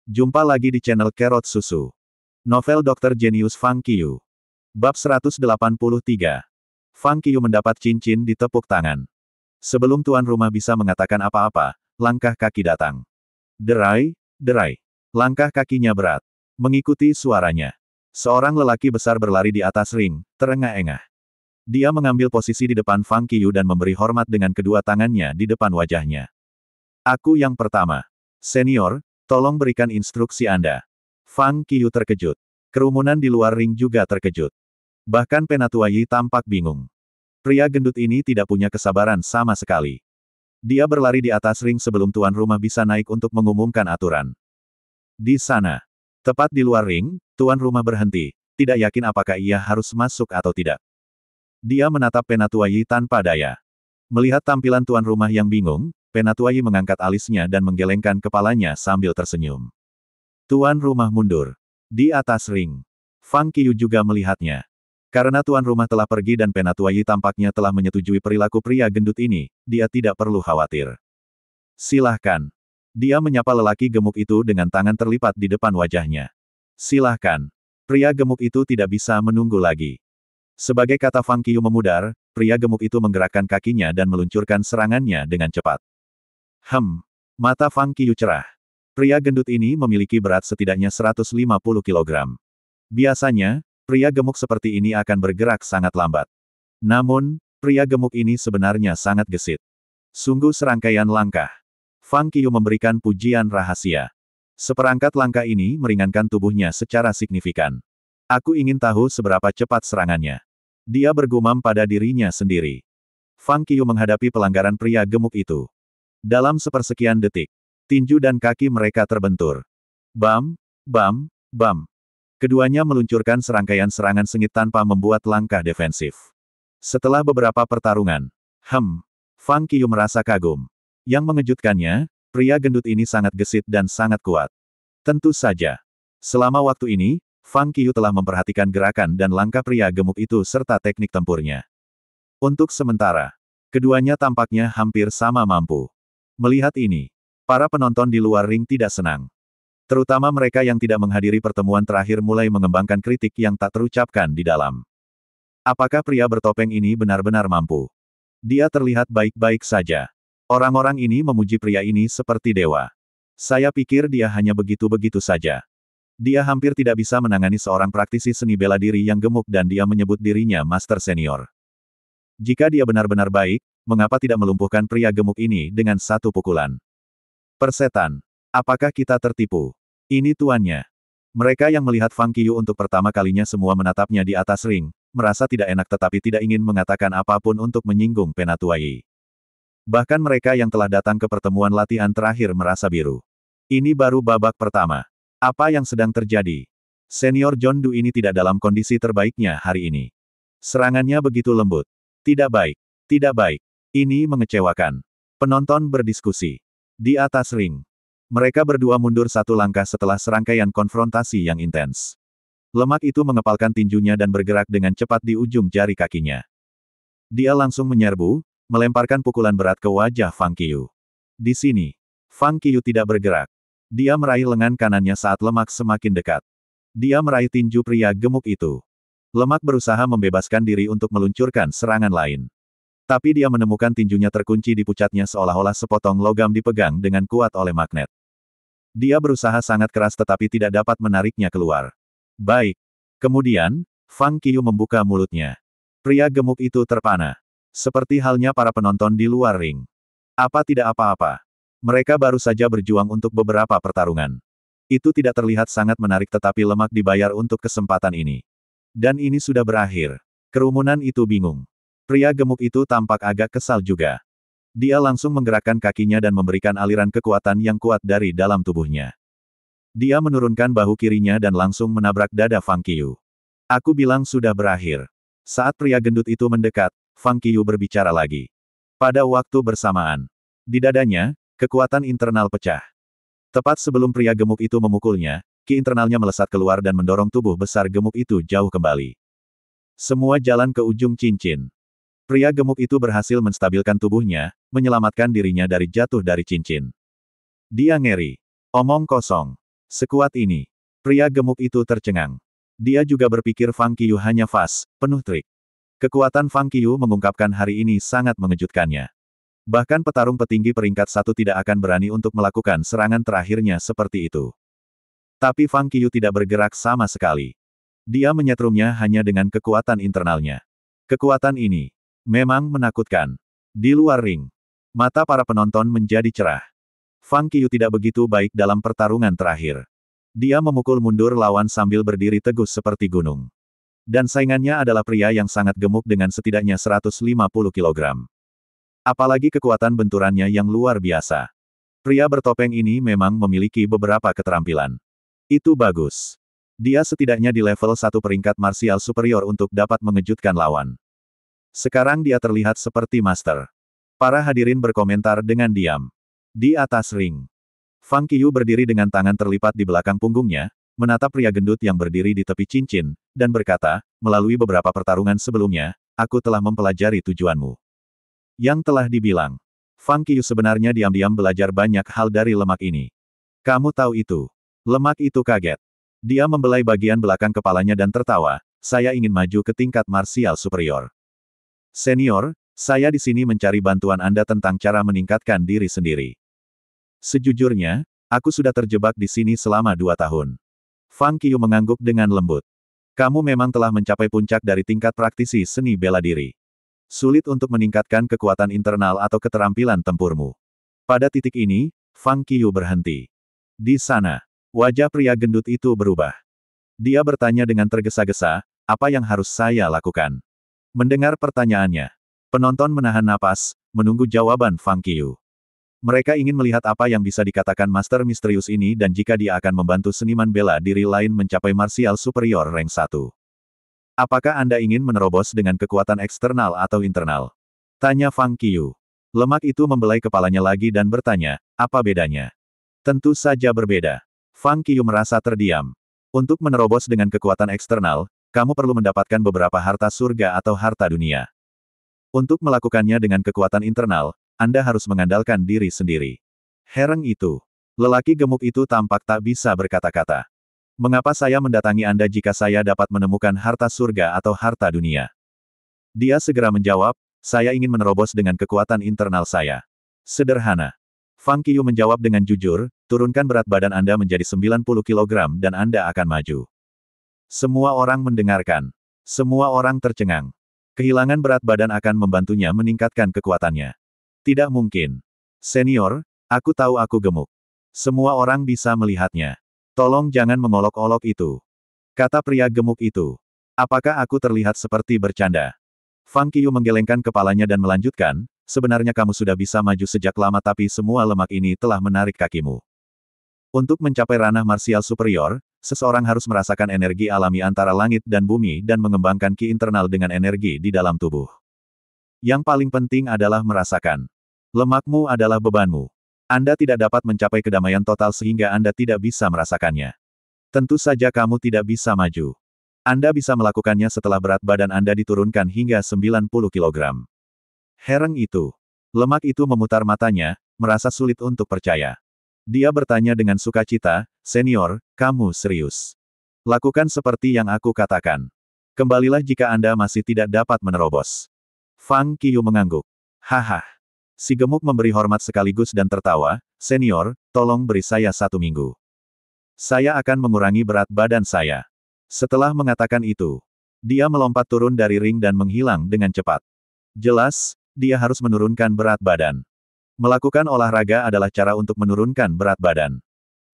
Jumpa lagi di channel Kerot Susu. Novel Dr. Genius Fang Qiyu. Bab 183. Fang Qiyu mendapat cincin di tepuk tangan. Sebelum tuan rumah bisa mengatakan apa-apa, langkah kaki datang. Derai, derai. Langkah kakinya berat. Mengikuti suaranya. Seorang lelaki besar berlari di atas ring, terengah-engah. Dia mengambil posisi di depan Fang Qiyu dan memberi hormat dengan kedua tangannya di depan wajahnya. Aku yang pertama. Senior, tolong berikan instruksi Anda. Fang Qiyu terkejut. Kerumunan di luar ring juga terkejut. Bahkan Penatua Yi tampak bingung. Pria gendut ini tidak punya kesabaran sama sekali. Dia berlari di atas ring sebelum tuan rumah bisa naik untuk mengumumkan aturan. Di sana. Tepat di luar ring, tuan rumah berhenti, tidak yakin apakah ia harus masuk atau tidak. Dia menatap Penatua Yi tanpa daya. Melihat tampilan tuan rumah yang bingung, Penatua Yi mengangkat alisnya dan menggelengkan kepalanya sambil tersenyum. Tuan rumah mundur. Di atas ring. Fang Qiyu juga melihatnya. Karena tuan rumah telah pergi dan Penatua Yi tampaknya telah menyetujui perilaku pria gendut ini, dia tidak perlu khawatir. Silahkan. Dia menyapa lelaki gemuk itu dengan tangan terlipat di depan wajahnya. Silahkan. Pria gemuk itu tidak bisa menunggu lagi. Sebagai kata Fang Qiyu memudar, pria gemuk itu menggerakkan kakinya dan meluncurkan serangannya dengan cepat. Mata Fang Qiyu cerah. Pria gendut ini memiliki berat setidaknya 150 kg. Biasanya, pria gemuk seperti ini akan bergerak sangat lambat. Namun, pria gemuk ini sebenarnya sangat gesit. Sungguh serangkaian langkah. Fang Qiyu memberikan pujian rahasia. Seperangkat langkah ini meringankan tubuhnya secara signifikan. Aku ingin tahu seberapa cepat serangannya. Dia bergumam pada dirinya sendiri. Fang Qiyu menghadapi pelanggaran pria gemuk itu. Dalam sepersekian detik, tinju dan kaki mereka terbentur. Bam, bam, bam. Keduanya meluncurkan serangkaian serangan sengit tanpa membuat langkah defensif. Setelah beberapa pertarungan, Fang Qiyu merasa kagum. Yang mengejutkannya, pria gendut ini sangat gesit dan sangat kuat. Tentu saja. Selama waktu ini, Fang Qiyu telah memperhatikan gerakan dan langkah pria gemuk itu serta teknik tempurnya. Untuk sementara, keduanya tampaknya hampir sama mampu. Melihat ini, para penonton di luar ring tidak senang. Terutama mereka yang tidak menghadiri pertemuan terakhir mulai mengembangkan kritik yang tak terucapkan di dalam. Apakah pria bertopeng ini benar-benar mampu? Dia terlihat baik-baik saja. Orang-orang ini memuji pria ini seperti dewa. Saya pikir dia hanya begitu-begitu saja. Dia hampir tidak bisa menangani seorang praktisi seni bela diri yang gemuk dan dia menyebut dirinya Master Senior. Jika dia benar-benar baik, mengapa tidak melumpuhkan pria gemuk ini dengan satu pukulan? Persetan. Apakah kita tertipu? Ini tuannya. Mereka yang melihat Fang Qiyu untuk pertama kalinya semua menatapnya di atas ring, merasa tidak enak tetapi tidak ingin mengatakan apapun untuk menyinggung Penatua Yi. Bahkan mereka yang telah datang ke pertemuan latihan terakhir merasa biru. Ini baru babak pertama. Apa yang sedang terjadi? Senior John Du ini tidak dalam kondisi terbaiknya hari ini. Serangannya begitu lembut. Tidak baik. Tidak baik. Ini mengecewakan. Penonton berdiskusi. Di atas ring. Mereka berdua mundur satu langkah setelah serangkaian konfrontasi yang intens. Lemak itu mengepalkan tinjunya dan bergerak dengan cepat di ujung jari kakinya. Dia langsung menyerbu, melemparkan pukulan berat ke wajah Fang Qiyu. Di sini, Fang Qiyu tidak bergerak. Dia meraih lengan kanannya saat lemak semakin dekat. Dia meraih tinju pria gemuk itu. Lemak berusaha membebaskan diri untuk meluncurkan serangan lain. Tapi dia menemukan tinjunya terkunci di pucatnya seolah-olah sepotong logam dipegang dengan kuat oleh magnet. Dia berusaha sangat keras tetapi tidak dapat menariknya keluar. Baik. Kemudian, Fang Qiyu membuka mulutnya. Pria gemuk itu terpana. Seperti halnya para penonton di luar ring. Apa tidak apa-apa. Mereka baru saja berjuang untuk beberapa pertarungan. Itu tidak terlihat sangat menarik tetapi lemak dibayar untuk kesempatan ini. Dan ini sudah berakhir. Kerumunan itu bingung. Pria gemuk itu tampak agak kesal juga. Dia langsung menggerakkan kakinya dan memberikan aliran kekuatan yang kuat dari dalam tubuhnya. Dia menurunkan bahu kirinya dan langsung menabrak dada Fang Qiyu. Aku bilang sudah berakhir. Saat pria gendut itu mendekat, Fang Qiyu berbicara lagi. Pada waktu bersamaan, di dadanya, kekuatan internal pecah. Tepat sebelum pria gemuk itu memukulnya, ki internalnya melesat keluar dan mendorong tubuh besar gemuk itu jauh kembali. Semua jalan ke ujung cincin. Pria gemuk itu berhasil menstabilkan tubuhnya, menyelamatkan dirinya dari jatuh dari cincin. Dia ngeri. Omong kosong. Sekuat ini. Pria gemuk itu tercengang. Dia juga berpikir Fang Qiyu hanya fas, penuh trik. Kekuatan Fang Qiyu mengungkapkan hari ini sangat mengejutkannya. Bahkan petarung petinggi peringkat 1 tidak akan berani untuk melakukan serangan terakhirnya seperti itu. Tapi Fang Qiyu tidak bergerak sama sekali. Dia menyetrumnya hanya dengan kekuatan internalnya. Kekuatan ini memang menakutkan. Di luar ring, mata para penonton menjadi cerah. Fang Qiyu tidak begitu baik dalam pertarungan terakhir. Dia memukul mundur lawan sambil berdiri teguh seperti gunung. Dan saingannya adalah pria yang sangat gemuk dengan setidaknya 150 kg. Apalagi kekuatan benturannya yang luar biasa. Pria bertopeng ini memang memiliki beberapa keterampilan. Itu bagus. Dia setidaknya di level 1 peringkat martial superior untuk dapat mengejutkan lawan. Sekarang dia terlihat seperti master. Para hadirin berkomentar dengan diam. Di atas ring, Fang Qiyu berdiri dengan tangan terlipat di belakang punggungnya, menatap pria gendut yang berdiri di tepi cincin, dan berkata, melalui beberapa pertarungan sebelumnya, aku telah mempelajari tujuanmu. Yang telah dibilang. Fang Qiyu sebenarnya diam-diam belajar banyak hal dari lemak ini. Kamu tahu itu. Lemak itu kaget. Dia membelai bagian belakang kepalanya dan tertawa, saya ingin maju ke tingkat martial superior. Senior, saya di sini mencari bantuan Anda tentang cara meningkatkan diri sendiri. Sejujurnya, aku sudah terjebak di sini selama 2 tahun. Fang Qiyu mengangguk dengan lembut. Kamu memang telah mencapai puncak dari tingkat praktisi seni bela diri. Sulit untuk meningkatkan kekuatan internal atau keterampilan tempurmu. Pada titik ini, Fang Qiyu berhenti. Di sana, wajah pria gendut itu berubah. Dia bertanya dengan tergesa-gesa, apa yang harus saya lakukan? Mendengar pertanyaannya, penonton menahan napas, menunggu jawaban Fang Qiyu. Mereka ingin melihat apa yang bisa dikatakan Master Misterius ini dan jika dia akan membantu seniman bela diri lain mencapai martial superior rank 1. Apakah Anda ingin menerobos dengan kekuatan eksternal atau internal? Tanya Fang Qiyu. Lemak itu membelai kepalanya lagi dan bertanya, apa bedanya? Tentu saja berbeda. Fang Qiyu merasa terdiam. Untuk menerobos dengan kekuatan eksternal, kamu perlu mendapatkan beberapa harta surga atau harta dunia. Untuk melakukannya dengan kekuatan internal, Anda harus mengandalkan diri sendiri. Hereng itu. Lelaki gemuk itu tampak tak bisa berkata-kata. Mengapa saya mendatangi Anda jika saya dapat menemukan harta surga atau harta dunia? Dia segera menjawab, saya ingin menerobos dengan kekuatan internal saya. Sederhana. Fang Qiyu menjawab dengan jujur, turunkan berat badan Anda menjadi 90 kg dan Anda akan maju. Semua orang mendengarkan. Semua orang tercengang. Kehilangan berat badan akan membantunya meningkatkan kekuatannya. Tidak mungkin. Senior, aku tahu aku gemuk. Semua orang bisa melihatnya. Tolong jangan mengolok-olok itu. Kata pria gemuk itu. Apakah aku terlihat seperti bercanda? Fang Qiyu menggelengkan kepalanya dan melanjutkan, sebenarnya kamu sudah bisa maju sejak lama tapi semua lemak ini telah menarik kakimu. Untuk mencapai ranah martial superior, seseorang harus merasakan energi alami antara langit dan bumi dan mengembangkan ki internal dengan energi di dalam tubuh. Yang paling penting adalah merasakan. Lemakmu adalah bebanmu. Anda tidak dapat mencapai kedamaian total sehingga Anda tidak bisa merasakannya. Tentu saja kamu tidak bisa maju. Anda bisa melakukannya setelah berat badan Anda diturunkan hingga 90 kg. Hereng itu. Lemak itu memutar matanya, merasa sulit untuk percaya. Dia bertanya dengan sukacita, senior, kamu serius. Lakukan seperti yang aku katakan. Kembalilah jika Anda masih tidak dapat menerobos. Fang Qiyu mengangguk. Haha. Si gemuk memberi hormat sekaligus dan tertawa, senior, tolong beri saya 1 minggu. Saya akan mengurangi berat badan saya. Setelah mengatakan itu, dia melompat turun dari ring dan menghilang dengan cepat. Jelas, dia harus menurunkan berat badan. Melakukan olahraga adalah cara untuk menurunkan berat badan.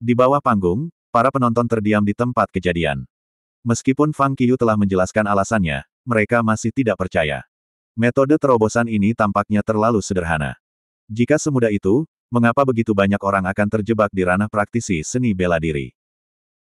Di bawah panggung, para penonton terdiam di tempat kejadian. Meskipun Fang Qiyu telah menjelaskan alasannya, mereka masih tidak percaya. Metode terobosan ini tampaknya terlalu sederhana. Jika semudah itu, mengapa begitu banyak orang akan terjebak di ranah praktisi seni bela diri?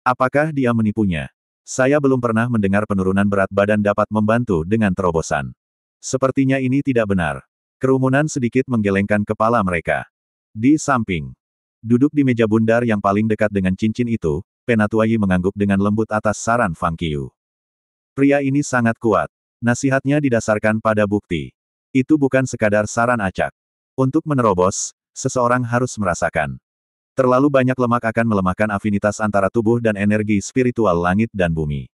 Apakah dia menipunya? Saya belum pernah mendengar penurunan berat badan dapat membantu dengan terobosan. Sepertinya ini tidak benar. Kerumunan sedikit menggelengkan kepala mereka. Di samping, duduk di meja bundar yang paling dekat dengan cincin itu, Penatua Yi mengangguk dengan lembut atas saran Fang Qiyu. Pria ini sangat kuat. Nasihatnya didasarkan pada bukti. Itu bukan sekadar saran acak. Untuk menerobos, seseorang harus merasakan. Terlalu banyak lemak akan melemahkan afinitas antara tubuh dan energi spiritual langit dan bumi.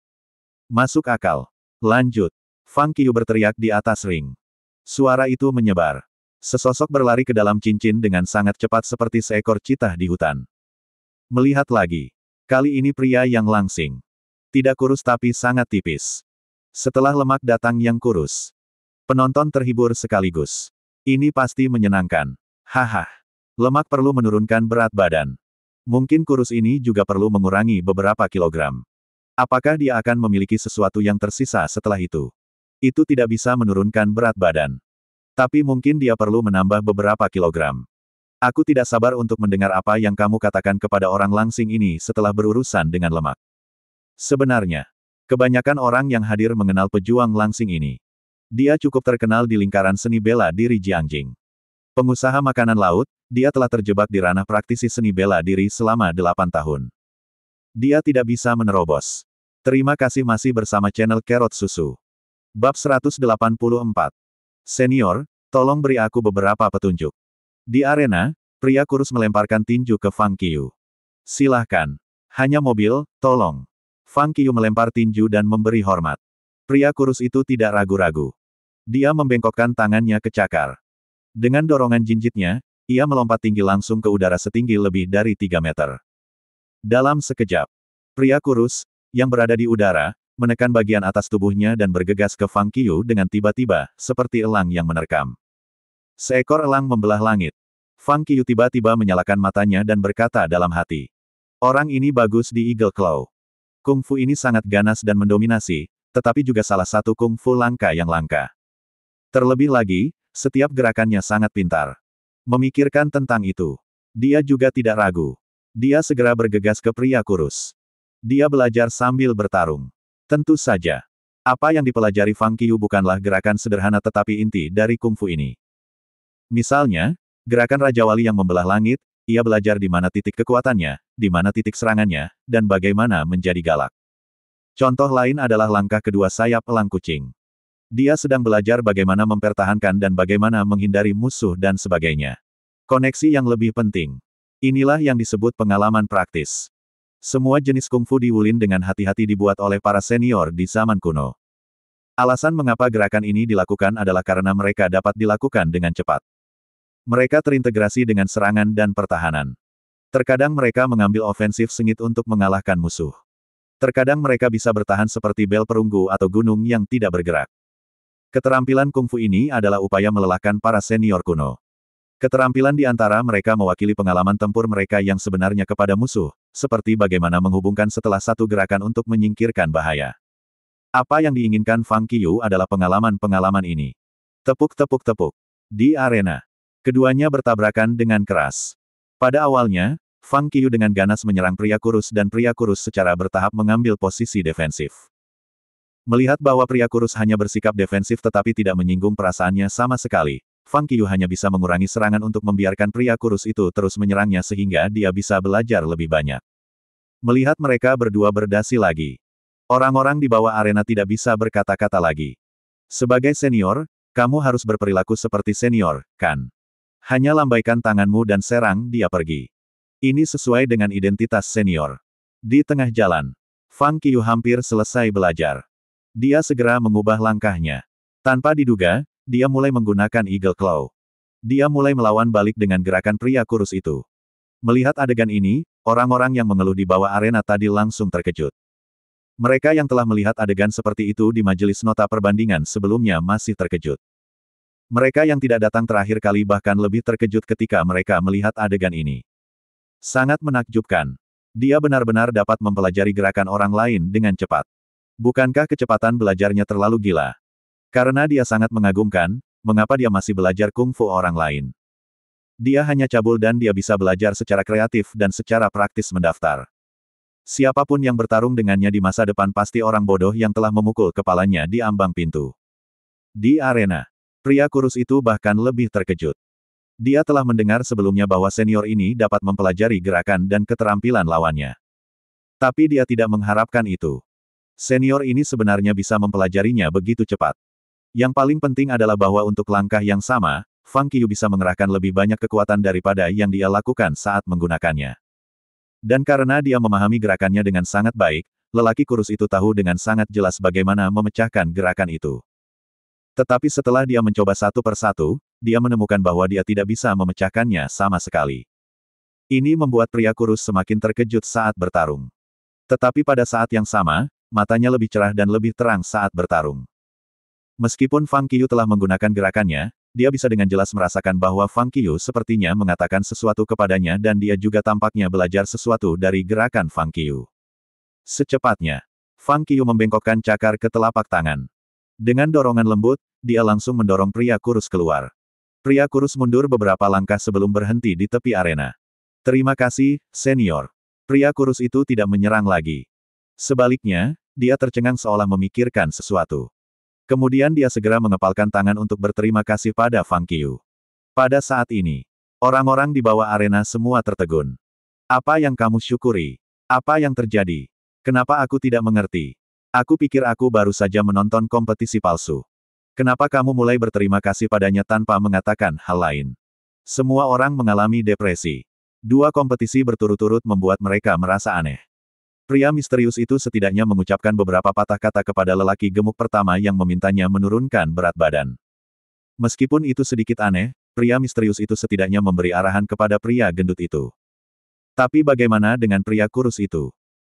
Masuk akal. Lanjut. Fang Qiu berteriak di atas ring. Suara itu menyebar. Sesosok berlari ke dalam cincin dengan sangat cepat seperti seekor citah di hutan. Melihat lagi. Kali ini pria yang langsing. Tidak kurus tapi sangat tipis. Setelah lemak datang yang kurus. Penonton terhibur sekaligus. Ini pasti menyenangkan. Haha. Lemak perlu menurunkan berat badan. Mungkin kurus ini juga perlu mengurangi beberapa kilogram. Apakah dia akan memiliki sesuatu yang tersisa setelah itu? Itu tidak bisa menurunkan berat badan. Tapi mungkin dia perlu menambah beberapa kilogram. Aku tidak sabar untuk mendengar apa yang kamu katakan kepada orang langsing ini setelah berurusan dengan lemak. Sebenarnya, kebanyakan orang yang hadir mengenal pejuang langsing ini. Dia cukup terkenal di lingkaran seni bela diri Jiangjing. Pengusaha makanan laut, dia telah terjebak di ranah praktisi seni bela diri selama 8 tahun. Dia tidak bisa menerobos. Terima kasih masih bersama channel Carrot Susu. Bab 184. Senior, tolong beri aku beberapa petunjuk. Di arena, pria kurus melemparkan tinju ke Fang Qiu. Silahkan. Hanya mobil, tolong. Fang Qiu melempar tinju dan memberi hormat. Pria kurus itu tidak ragu-ragu. Dia membengkokkan tangannya ke cakar. Dengan dorongan jinjitnya, ia melompat tinggi langsung ke udara setinggi lebih dari 3 meter. Dalam sekejap, pria kurus, yang berada di udara, menekan bagian atas tubuhnya dan bergegas ke Fang Qiu dengan tiba-tiba, seperti elang yang menerkam. Seekor elang membelah langit. Fang Qiu tiba-tiba menyalakan matanya dan berkata dalam hati. Orang ini bagus di Eagle Claw. Kungfu ini sangat ganas dan mendominasi, tetapi juga salah satu kungfu langka yang langka. Terlebih lagi, setiap gerakannya sangat pintar. Memikirkan tentang itu, dia juga tidak ragu. Dia segera bergegas ke pria kurus. Dia belajar sambil bertarung. Tentu saja. Apa yang dipelajari Fang Qiu bukanlah gerakan sederhana tetapi inti dari kungfu ini. Misalnya, gerakan Raja Wali yang membelah langit, ia belajar di mana titik kekuatannya, di mana titik serangannya, dan bagaimana menjadi galak. Contoh lain adalah langkah kedua sayap elang kucing. Dia sedang belajar bagaimana mempertahankan dan bagaimana menghindari musuh dan sebagainya. Koneksi yang lebih penting. Inilah yang disebut pengalaman praktis. Semua jenis kungfu di Wulin dengan hati-hati dibuat oleh para senior di zaman kuno. Alasan mengapa gerakan ini dilakukan adalah karena mereka dapat dilakukan dengan cepat. Mereka terintegrasi dengan serangan dan pertahanan. Terkadang mereka mengambil ofensif sengit untuk mengalahkan musuh. Terkadang mereka bisa bertahan seperti bel perunggu atau gunung yang tidak bergerak. Keterampilan kungfu ini adalah upaya melelahkan para senior kuno. Keterampilan di antara mereka mewakili pengalaman tempur mereka yang sebenarnya kepada musuh, seperti bagaimana menghubungkan setelah satu gerakan untuk menyingkirkan bahaya. Apa yang diinginkan Fang Qiu adalah pengalaman-pengalaman ini. Tepuk-tepuk-tepuk. Di arena, keduanya bertabrakan dengan keras. Pada awalnya, Fang Qiu dengan ganas menyerang pria kurus dan pria kurus secara bertahap mengambil posisi defensif. Melihat bahwa pria kurus hanya bersikap defensif tetapi tidak menyinggung perasaannya sama sekali, Fang Qiu hanya bisa mengurangi serangan untuk membiarkan pria kurus itu terus menyerangnya sehingga dia bisa belajar lebih banyak. Melihat mereka berdua berdasi lagi. Orang-orang di bawah arena tidak bisa berkata-kata lagi. Sebagai senior, kamu harus berperilaku seperti senior, kan? Hanya lambaikan tanganmu dan serang dia pergi. Ini sesuai dengan identitas senior. Di tengah jalan, Fang Qiu hampir selesai belajar. Dia segera mengubah langkahnya. Tanpa diduga, dia mulai menggunakan Eagle Claw. Dia mulai melawan balik dengan gerakan pria kurus itu. Melihat adegan ini, orang-orang yang mengeluh di bawah arena tadi langsung terkejut. Mereka yang telah melihat adegan seperti itu di majelis nota perbandingan sebelumnya masih terkejut. Mereka yang tidak datang terakhir kali bahkan lebih terkejut ketika mereka melihat adegan ini. Sangat menakjubkan. Dia benar-benar dapat mempelajari gerakan orang lain dengan cepat. Bukankah kecepatan belajarnya terlalu gila? Karena dia sangat mengagumkan, mengapa dia masih belajar kungfu orang lain? Dia hanya cabul dan dia bisa belajar secara kreatif dan secara praktis mendaftar. Siapapun yang bertarung dengannya di masa depan pasti orang bodoh yang telah memukul kepalanya di ambang pintu. Di arena, pria kurus itu bahkan lebih terkejut. Dia telah mendengar sebelumnya bahwa senior ini dapat mempelajari gerakan dan keterampilan lawannya. Tapi dia tidak mengharapkan itu. Senior ini sebenarnya bisa mempelajarinya begitu cepat. Yang paling penting adalah bahwa untuk langkah yang sama, Fang Qiu bisa mengerahkan lebih banyak kekuatan daripada yang dia lakukan saat menggunakannya. Dan karena dia memahami gerakannya dengan sangat baik, lelaki kurus itu tahu dengan sangat jelas bagaimana memecahkan gerakan itu. Tetapi setelah dia mencoba satu persatu, dia menemukan bahwa dia tidak bisa memecahkannya sama sekali. Ini membuat pria kurus semakin terkejut saat bertarung. Tetapi pada saat yang sama, matanya lebih cerah dan lebih terang saat bertarung. Meskipun Fang Qiu telah menggunakan gerakannya, dia bisa dengan jelas merasakan bahwa Fang Qiu sepertinya mengatakan sesuatu kepadanya dan dia juga tampaknya belajar sesuatu dari gerakan Fang Qiu. Secepatnya, Fang Qiu membengkokkan cakar ke telapak tangan. Dengan dorongan lembut, dia langsung mendorong pria kurus keluar. Pria kurus mundur beberapa langkah sebelum berhenti di tepi arena. Terima kasih, senior. Pria kurus itu tidak menyerang lagi. Sebaliknya, dia tercengang seolah memikirkan sesuatu. Kemudian dia segera mengepalkan tangan untuk berterima kasih pada Fang Qiu. Pada saat ini, orang-orang di bawah arena semua tertegun. Apa yang kamu syukuri? Apa yang terjadi? Kenapa aku tidak mengerti? Aku pikir aku baru saja menonton kompetisi palsu. Kenapa kamu mulai berterima kasih padanya tanpa mengatakan hal lain? Semua orang mengalami depresi. Dua kompetisi berturut-turut membuat mereka merasa aneh. Pria misterius itu setidaknya mengucapkan beberapa patah kata kepada lelaki gemuk pertama yang memintanya menurunkan berat badan. Meskipun itu sedikit aneh, pria misterius itu setidaknya memberi arahan kepada pria gendut itu. Tapi bagaimana dengan pria kurus itu?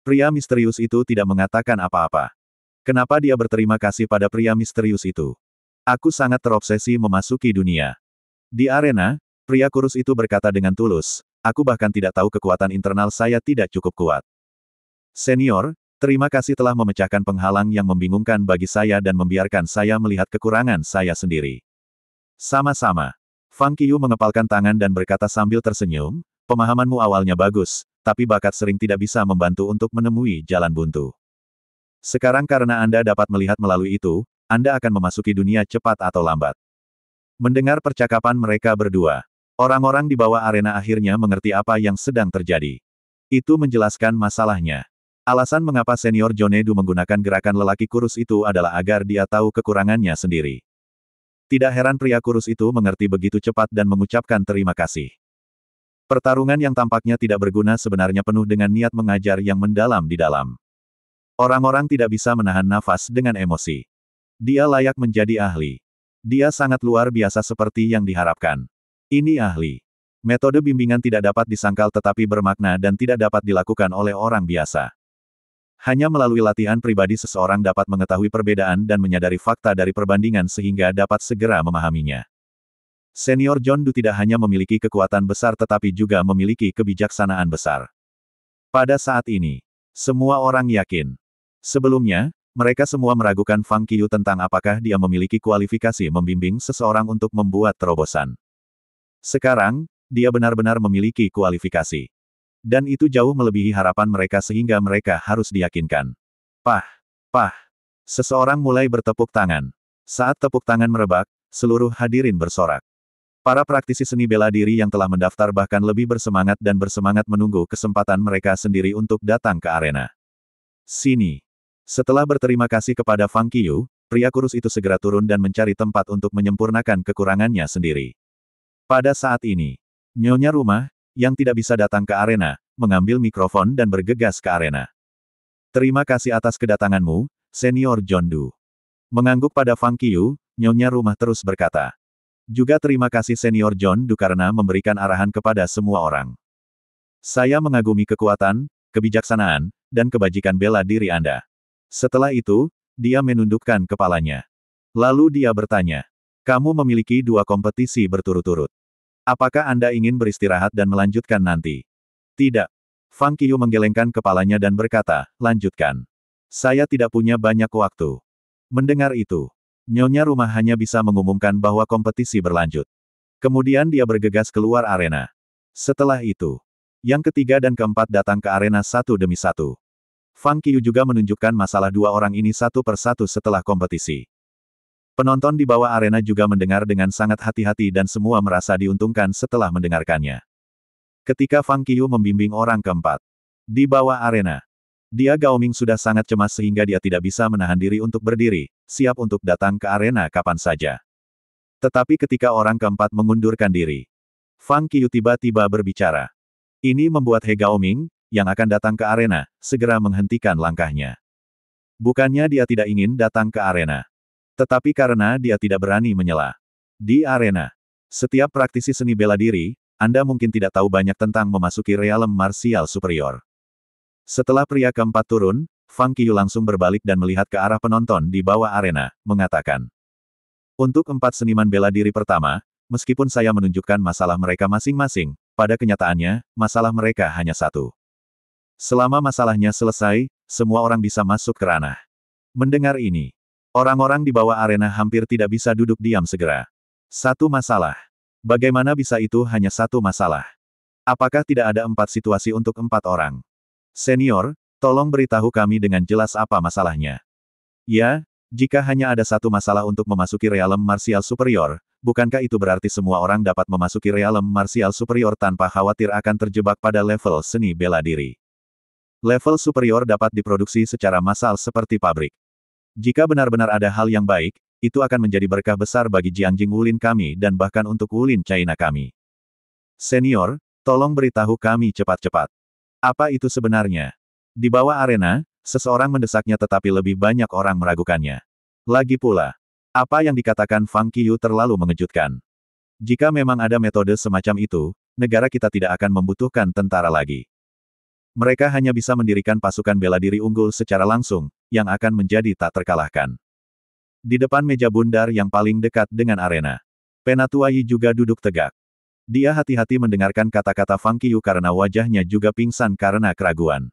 Pria misterius itu tidak mengatakan apa-apa. Kenapa dia berterima kasih pada pria misterius itu? Aku sangat terobsesi memasuki dunia. Di arena, pria kurus itu berkata dengan tulus, aku bahkan tidak tahu kekuatan internal saya tidak cukup kuat. Senior, terima kasih telah memecahkan penghalang yang membingungkan bagi saya dan membiarkan saya melihat kekurangan saya sendiri. Sama-sama. Fang Qiu mengepalkan tangan dan berkata sambil tersenyum, pemahamanmu awalnya bagus, tapi bakat sering tidak bisa membantu untuk menemui jalan buntu. Sekarang karena Anda dapat melihat melalui itu, Anda akan memasuki dunia cepat atau lambat. Mendengar percakapan mereka berdua, orang-orang di bawah arena akhirnya mengerti apa yang sedang terjadi. Itu menjelaskan masalahnya. Alasan mengapa senior Jonedu menggunakan gerakan lelaki kurus itu adalah agar dia tahu kekurangannya sendiri. Tidak heran pria kurus itu mengerti begitu cepat dan mengucapkan terima kasih. Pertarungan yang tampaknya tidak berguna sebenarnya penuh dengan niat mengajar yang mendalam di dalam. Orang-orang tidak bisa menahan nafas dengan emosi. Dia layak menjadi ahli. Dia sangat luar biasa seperti yang diharapkan. Ini ahli. Metode bimbingan tidak dapat disangkal tetapi bermakna dan tidak dapat dilakukan oleh orang biasa. Hanya melalui latihan pribadi seseorang dapat mengetahui perbedaan dan menyadari fakta dari perbandingan sehingga dapat segera memahaminya. Senior John Doe tidak hanya memiliki kekuatan besar tetapi juga memiliki kebijaksanaan besar. Pada saat ini, semua orang yakin. Sebelumnya, mereka semua meragukan Fang Qiu tentang apakah dia memiliki kualifikasi membimbing seseorang untuk membuat terobosan. Sekarang, dia benar-benar memiliki kualifikasi. Dan itu jauh melebihi harapan mereka sehingga mereka harus diyakinkan. Pah! Pah! Seseorang mulai bertepuk tangan. Saat tepuk tangan merebak, seluruh hadirin bersorak. Para praktisi seni bela diri yang telah mendaftar bahkan lebih bersemangat dan bersemangat menunggu kesempatan mereka sendiri untuk datang ke arena. Sini. Setelah berterima kasih kepada Fang Qiu, pria kurus itu segera turun dan mencari tempat untuk menyempurnakan kekurangannya sendiri. Pada saat ini, Nyonya Rumah, yang tidak bisa datang ke arena, mengambil mikrofon dan bergegas ke arena. Terima kasih atas kedatanganmu, Senior John Doe. Mengangguk pada Fang Qiu, Nyonya Rumah terus berkata. Juga terima kasih Senior John Doe karena memberikan arahan kepada semua orang. Saya mengagumi kekuatan, kebijaksanaan, dan kebajikan bela diri Anda. Setelah itu, dia menundukkan kepalanya. Lalu dia bertanya, kamu memiliki 2 kompetisi berturut-turut. Apakah Anda ingin beristirahat dan melanjutkan nanti? Tidak. Fang Qiu menggelengkan kepalanya dan berkata, lanjutkan. Saya tidak punya banyak waktu. Mendengar itu, Nyonya Rumah hanya bisa mengumumkan bahwa kompetisi berlanjut. Kemudian dia bergegas keluar arena. Setelah itu, yang ketiga dan keempat datang ke arena satu demi satu. Fang Qiu juga menunjukkan masalah 2 orang ini satu persatu setelah kompetisi. Penonton di bawah arena juga mendengar dengan sangat hati-hati dan semua merasa diuntungkan setelah mendengarkannya. Ketika Fang Qiu membimbing orang keempat di bawah arena, dia Gaoming sudah sangat cemas sehingga dia tidak bisa menahan diri untuk berdiri, siap untuk datang ke arena kapan saja. Tetapi ketika orang keempat mengundurkan diri, Fang Qiu tiba-tiba berbicara. Ini membuat He Gaoming, yang akan datang ke arena, segera menghentikan langkahnya. Bukannya dia tidak ingin datang ke arena, tetapi karena dia tidak berani menyela. Di arena, setiap praktisi seni bela diri, Anda mungkin tidak tahu banyak tentang memasuki realem marsial superior. Setelah pria keempat turun, Fang Qiu langsung berbalik dan melihat ke arah penonton di bawah arena, mengatakan. Untuk 4 seniman bela diri pertama, meskipun saya menunjukkan masalah mereka masing-masing, pada kenyataannya, masalah mereka hanya satu. Selama masalahnya selesai, semua orang bisa masuk ke ranah. Mendengar ini, orang-orang di bawah arena hampir tidak bisa duduk diam segera. Satu masalah. Bagaimana bisa itu hanya satu masalah? Apakah tidak ada 4 situasi untuk 4 orang? Senior, tolong beritahu kami dengan jelas apa masalahnya. Ya, jika hanya ada satu masalah untuk memasuki realem marsial superior, bukankah itu berarti semua orang dapat memasuki realem marsial superior tanpa khawatir akan terjebak pada level seni bela diri? Level superior dapat diproduksi secara massal seperti pabrik. Jika benar-benar ada hal yang baik, itu akan menjadi berkah besar bagi Jiangjing Wulin kami dan bahkan untuk Wulin China kami. Senior, tolong beritahu kami cepat-cepat. Apa itu sebenarnya? Di bawah arena, seseorang mendesaknya tetapi lebih banyak orang meragukannya. Lagi pula, apa yang dikatakan Fang Qiu terlalu mengejutkan. Jika memang ada metode semacam itu, negara kita tidak akan membutuhkan tentara lagi. Mereka hanya bisa mendirikan pasukan bela diri unggul secara langsung, yang akan menjadi tak terkalahkan. Di depan meja bundar yang paling dekat dengan arena, Penatua Yi juga duduk tegak. Dia hati-hati mendengarkan kata-kata Fang Qiu karena wajahnya juga pingsan karena keraguan.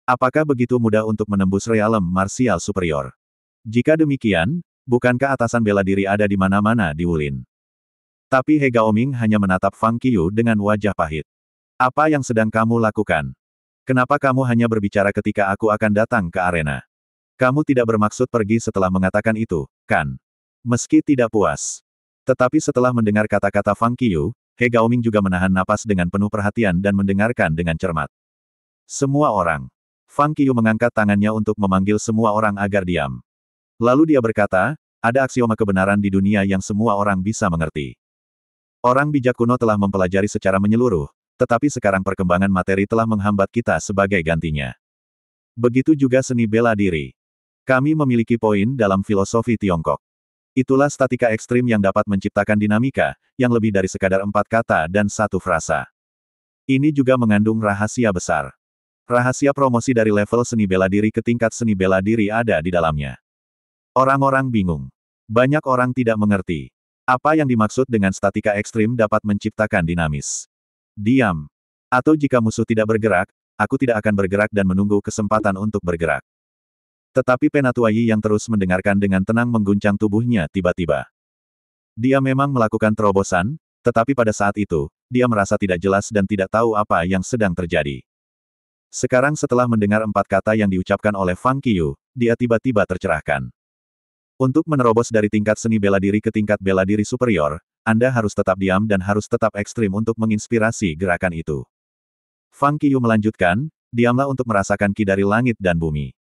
Apakah begitu mudah untuk menembus realem marsial superior? Jika demikian, bukankah atasan bela diri ada di mana-mana di Wulin? Tapi He Gaoming hanya menatap Fang Qiu dengan wajah pahit. Apa yang sedang kamu lakukan? Kenapa kamu hanya berbicara ketika aku akan datang ke arena? Kamu tidak bermaksud pergi setelah mengatakan itu, kan? Meski tidak puas. Tetapi setelah mendengar kata-kata Fang Qiu, He Gaoming juga menahan napas dengan penuh perhatian dan mendengarkan dengan cermat. Semua orang. Fang Qiu mengangkat tangannya untuk memanggil semua orang agar diam. Lalu dia berkata, ada aksioma kebenaran di dunia yang semua orang bisa mengerti. Orang bijak kuno telah mempelajari secara menyeluruh, tetapi sekarang perkembangan materi telah menghambat kita sebagai gantinya. Begitu juga seni bela diri. Kami memiliki poin dalam filosofi Tiongkok. Itulah statika ekstrim yang dapat menciptakan dinamika, yang lebih dari sekadar 4 kata dan 1 frasa. Ini juga mengandung rahasia besar. Rahasia promosi dari level seni bela diri ke tingkat seni bela diri ada di dalamnya. Orang-orang bingung. Banyak orang tidak mengerti. Apa yang dimaksud dengan statika ekstrim dapat menciptakan dinamis. Diam. Atau jika musuh tidak bergerak, aku tidak akan bergerak dan menunggu kesempatan untuk bergerak. Tetapi Penatua Yi yang terus mendengarkan dengan tenang mengguncang tubuhnya tiba-tiba. Dia memang melakukan terobosan, tetapi pada saat itu, dia merasa tidak jelas dan tidak tahu apa yang sedang terjadi. Sekarang setelah mendengar 4 kata yang diucapkan oleh Fang Qiu, dia tiba-tiba tercerahkan. Untuk menerobos dari tingkat seni bela diri ke tingkat bela diri superior, Anda harus tetap diam dan harus tetap ekstrim untuk menginspirasi gerakan itu. Fang Qiu melanjutkan, diamlah untuk merasakan ki dari langit dan bumi.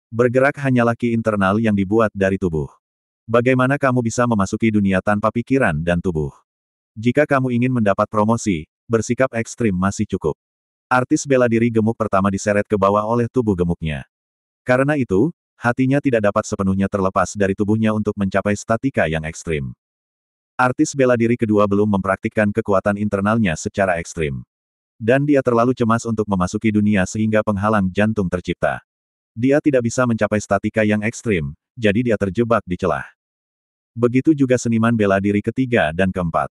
Bergerak hanyalah ki internal yang dibuat dari tubuh. Bagaimana kamu bisa memasuki dunia tanpa pikiran dan tubuh? Jika kamu ingin mendapat promosi, bersikap ekstrim masih cukup. Artis bela diri gemuk pertama diseret ke bawah oleh tubuh gemuknya. Karena itu, hatinya tidak dapat sepenuhnya terlepas dari tubuhnya untuk mencapai statika yang ekstrim. Artis bela diri kedua belum mempraktikkan kekuatan internalnya secara ekstrim. Dan dia terlalu cemas untuk memasuki dunia sehingga penghalang jantung tercipta. Dia tidak bisa mencapai statika yang ekstrim, jadi dia terjebak di celah. Begitu juga seniman bela diri ketiga dan keempat.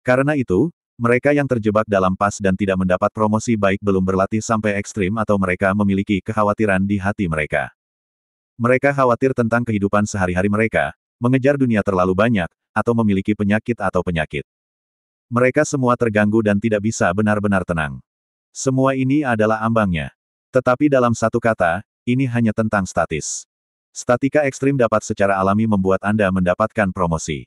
Karena itu, mereka yang terjebak dalam pas dan tidak mendapat promosi baik belum berlatih sampai ekstrim atau mereka memiliki kekhawatiran di hati mereka. Mereka khawatir tentang kehidupan sehari-hari mereka, mengejar dunia terlalu banyak, atau memiliki penyakit atau penyakit. Mereka semua terganggu dan tidak bisa benar-benar tenang. Semua ini adalah ambangnya. Tetapi dalam satu kata, ini hanya tentang statis. Statika ekstrim dapat secara alami membuat Anda mendapatkan promosi.